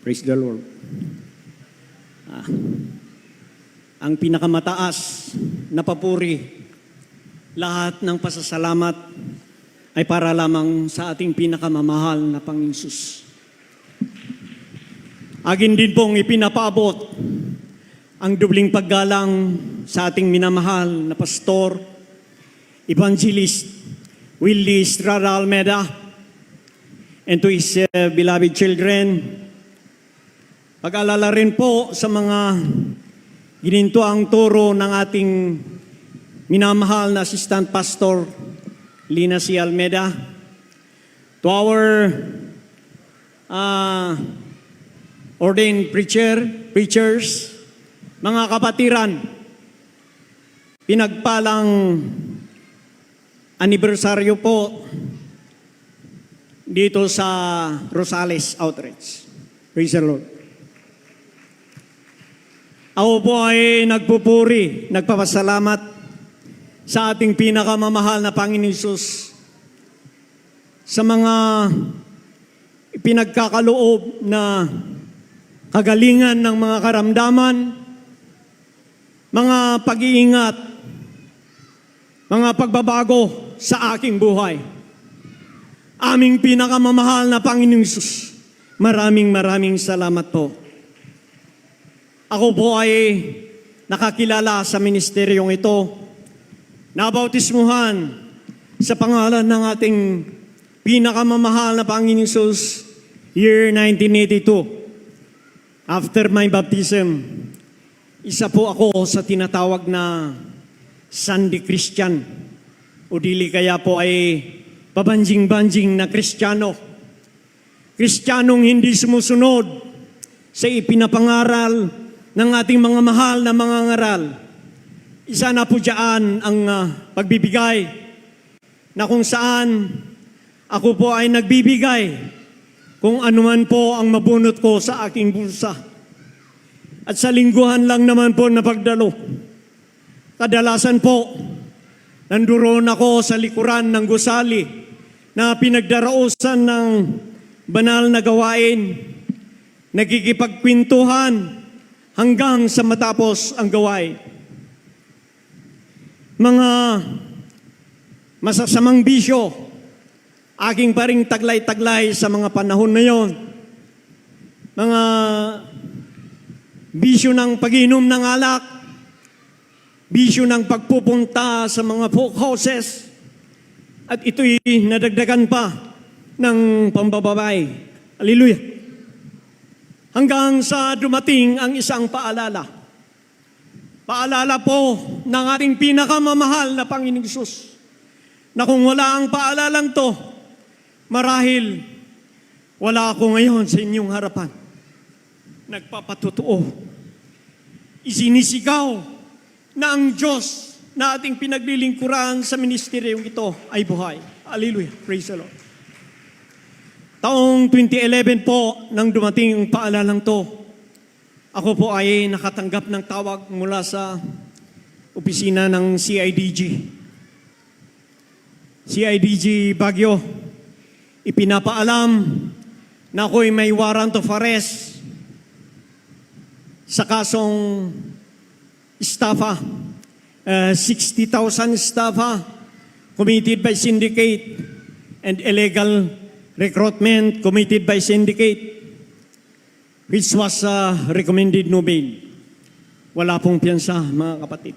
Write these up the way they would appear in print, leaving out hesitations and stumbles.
Praise the Lord. Ang pinakamataas na papuri, lahat ng pasasalamat ay para lamang sa ating pinakamamahal na Panginoon Hesus. Agin din pong ipinapaabot ang dubling paggalang sa ating minamahal na pastor, Evangelist Willie Estrada Almeda, and to his beloved children. Pag-alala rin po sa mga gininto ang turo ng ating minamahal na Assistant Pastor Lina C. Almeda. To our ordained preachers, mga kapatiran, pinagpalang anibersaryo po dito sa Rosales Outreach. Praise the Lord. Ako po ay nagpupuri, nagpapasalamat sa ating pinakamamahal na Panginoon Hesus sa mga pinagkakaloob na kagalingan ng mga karamdaman, mga pag-iingat, mga pagbabago sa aking buhay. Aming pinakamamahal na Panginoon Hesus, maraming salamat po. Ako po ay nakakilala sa ministeryong ito, nabautismuhan sa pangalan ng ating pinakamamahal na Panginoon Hesus, year 1982. After my baptism, isa po ako sa tinatawag na Sunday Christian, o dili kaya po ay pabanjing-banjing na Kristiyano. Kristiyanong hindi sumusunod sa ipinapangaral ng ating mga mahal na mga ngaral. Isa na po dyan ang pagbibigay na kung saan ako po ay nagbibigay kung anuman po ang mabunot ko sa aking bulsa. At sa lingguhan lang naman po na pagdalo. Kadalasan po, nanduroon ako sa likuran ng gusali na pinagdarausan ng banal na gawain, nagkikipagkwentuhan hanggang sa matapos ang gawain. Mga masasamang bisyo, aking paring taglay-taglay sa mga panahon na yon. Mga bisyo ng pag-inom ng alak, bisyo ng pagpupunta sa mga folk houses, at ito'y nadagdagan pa ng pambababay. Hallelujah. Hanggang sa dumating ang isang paalala. Paalala po ng ating pinakamamahal na Panginoong Hesus, na kung wala ang paalalang to, marahil wala ako ngayon sa inyong harapan. Nagpapatotoo. Isinisigaw na ang Diyos na ating pinaglilingkuran sa ministeryong ito ay buhay. Hallelujah. Praise the Lord. Taong 2011 po, nang dumating yung paalalang to, ako po ay nakatanggap ng tawag mula sa opisina ng CIDG. CIDG Baguio, ipinapaalam na ako'y may warrant of arrest sa kasong estafa, 60,000 estafa committed by syndicate and illegal recruitment committed by syndicate, which was recommended no bail. Wala pong piyansa, mga kapatid.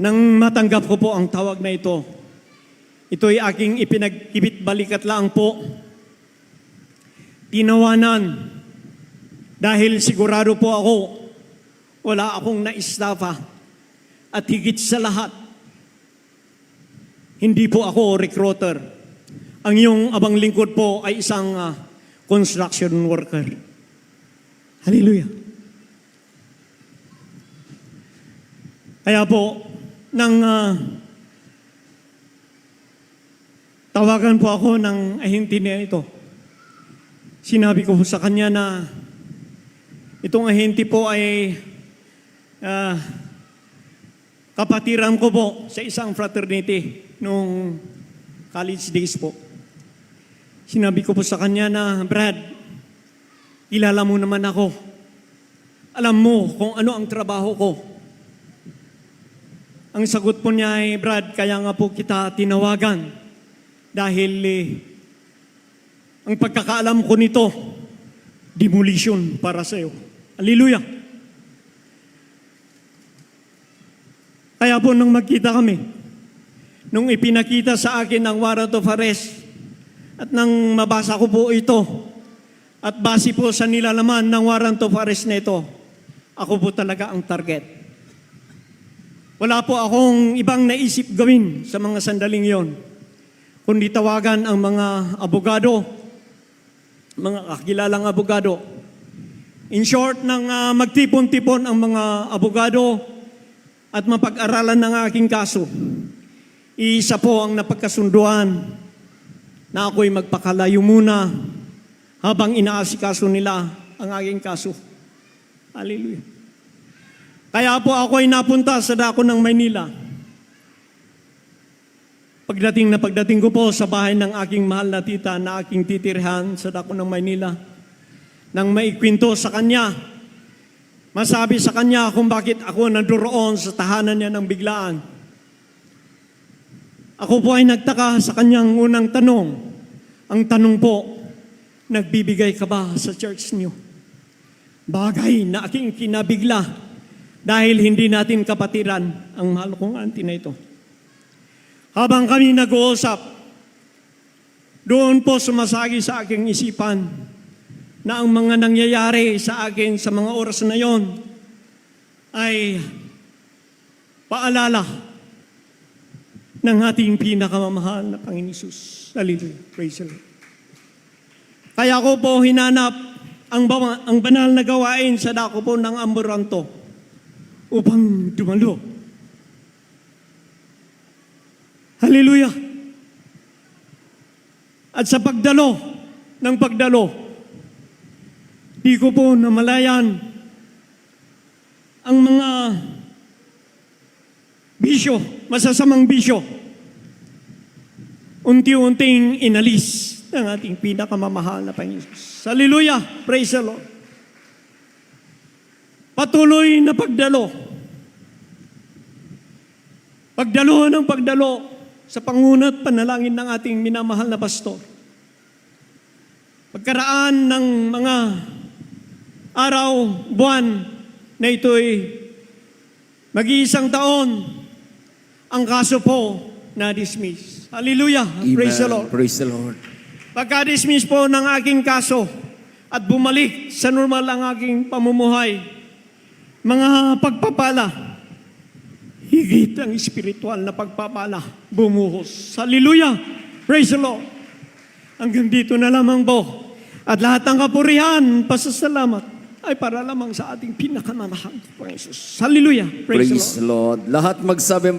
Nang matanggap ko po ang tawag na ito, ito'y aking ipinag-ibit-balikat lang po. Tinawanan, dahil sigurado po ako, wala akong na-estafa, at higit sa lahat, hindi po ako recruiter. Ang iyong abang lingkod po ay isang construction worker. Hallelujah. Kaya po, nang tawagan po ako ng ahente niya ito, sinabi ko po sa kanya na itong ahente po ay kapatiran ko po sa isang fraternity nung college days po. Sinabi ko po sa kanya na, Brad, kilala mo naman ako. Alam mo kung ano ang trabaho ko. Ang sagot po niya ay, Brad, kaya nga po kita tinawagan dahil ang pagkakaalam ko nito, demolition para sa iyo. Hallelujah! Kaya po nung magkita kami, nung ipinakita sa akin ang warrant of arrest, at nang mabasa ko po ito, at base po sa nilalaman ng warrant of arrest na ito, ako po talaga ang target. Wala po akong ibang naisip gawin sa mga sandaling yon, kundi tawagan ang mga abogado, mga kakilalang abogado. In short, nang magtipon-tipon ang mga abogado at mapag-aralan ng aking kaso, isa po ang napagkasunduan na ako'y magpakalayo muna habang inaasikaso nila ang aking kaso. Hallelujah. Kaya po ako'y napunta sa dako ng Maynila. Pagdating ko po sa bahay ng aking mahal na tita na aking titirhan sa dako ng Maynila, nang maikwento sa kanya, masabi sa kanya kung bakit ako nandoon sa tahanan niya ng biglaan. Ako po ay nagtaka sa kanyang unang tanong. Ang tanong po, nagbibigay ka ba sa church niyo? Bagay na aking kinabigla dahil hindi natin kapatiran ang mahal kong auntie na ito. Habang kami nag-uusap, doon po sumasagi sa aking isipan na ang mga nangyayari sa akin sa mga oras na yon ay paalala ng ating pinakamamahal na Panginoon Hesus. Hallelujah. Praise the Lord. Kaya ko po hinanap ang banal na gawain sa dako po ng Amburanto upang dumalo. Hallelujah. At sa pagdalo, di ko po namalayan ang mga bisyo, masasamang bisyo, unti-unting inalis ng ating pinakamamahal na Panginoon. Hallelujah! Praise the Lord! Patuloy na pagdalo. Pagdalo sa pangunat panalangin ng ating minamahal na pastor. Pagkaraan ng mga araw, buwan na ito'y mag-iisang taon, ang kaso po na-dismiss. Hallelujah! Amen. Praise the Lord! Praise the Lord. Pagka-dismiss po ng aking kaso at bumalik sa normal ang aking pamumuhay, mga pagpapala, higit ang espiritual na pagpapala, bumuhos. Hallelujah! Praise the Lord! Hanggang dito na lamang po. At lahat ng kapurihan, pasasalamat, ay para lamang sa ating pinakamamahal, Panginoon Jesus. Hallelujah! Praise the Lord! Praise the Lord. Lahat magsabing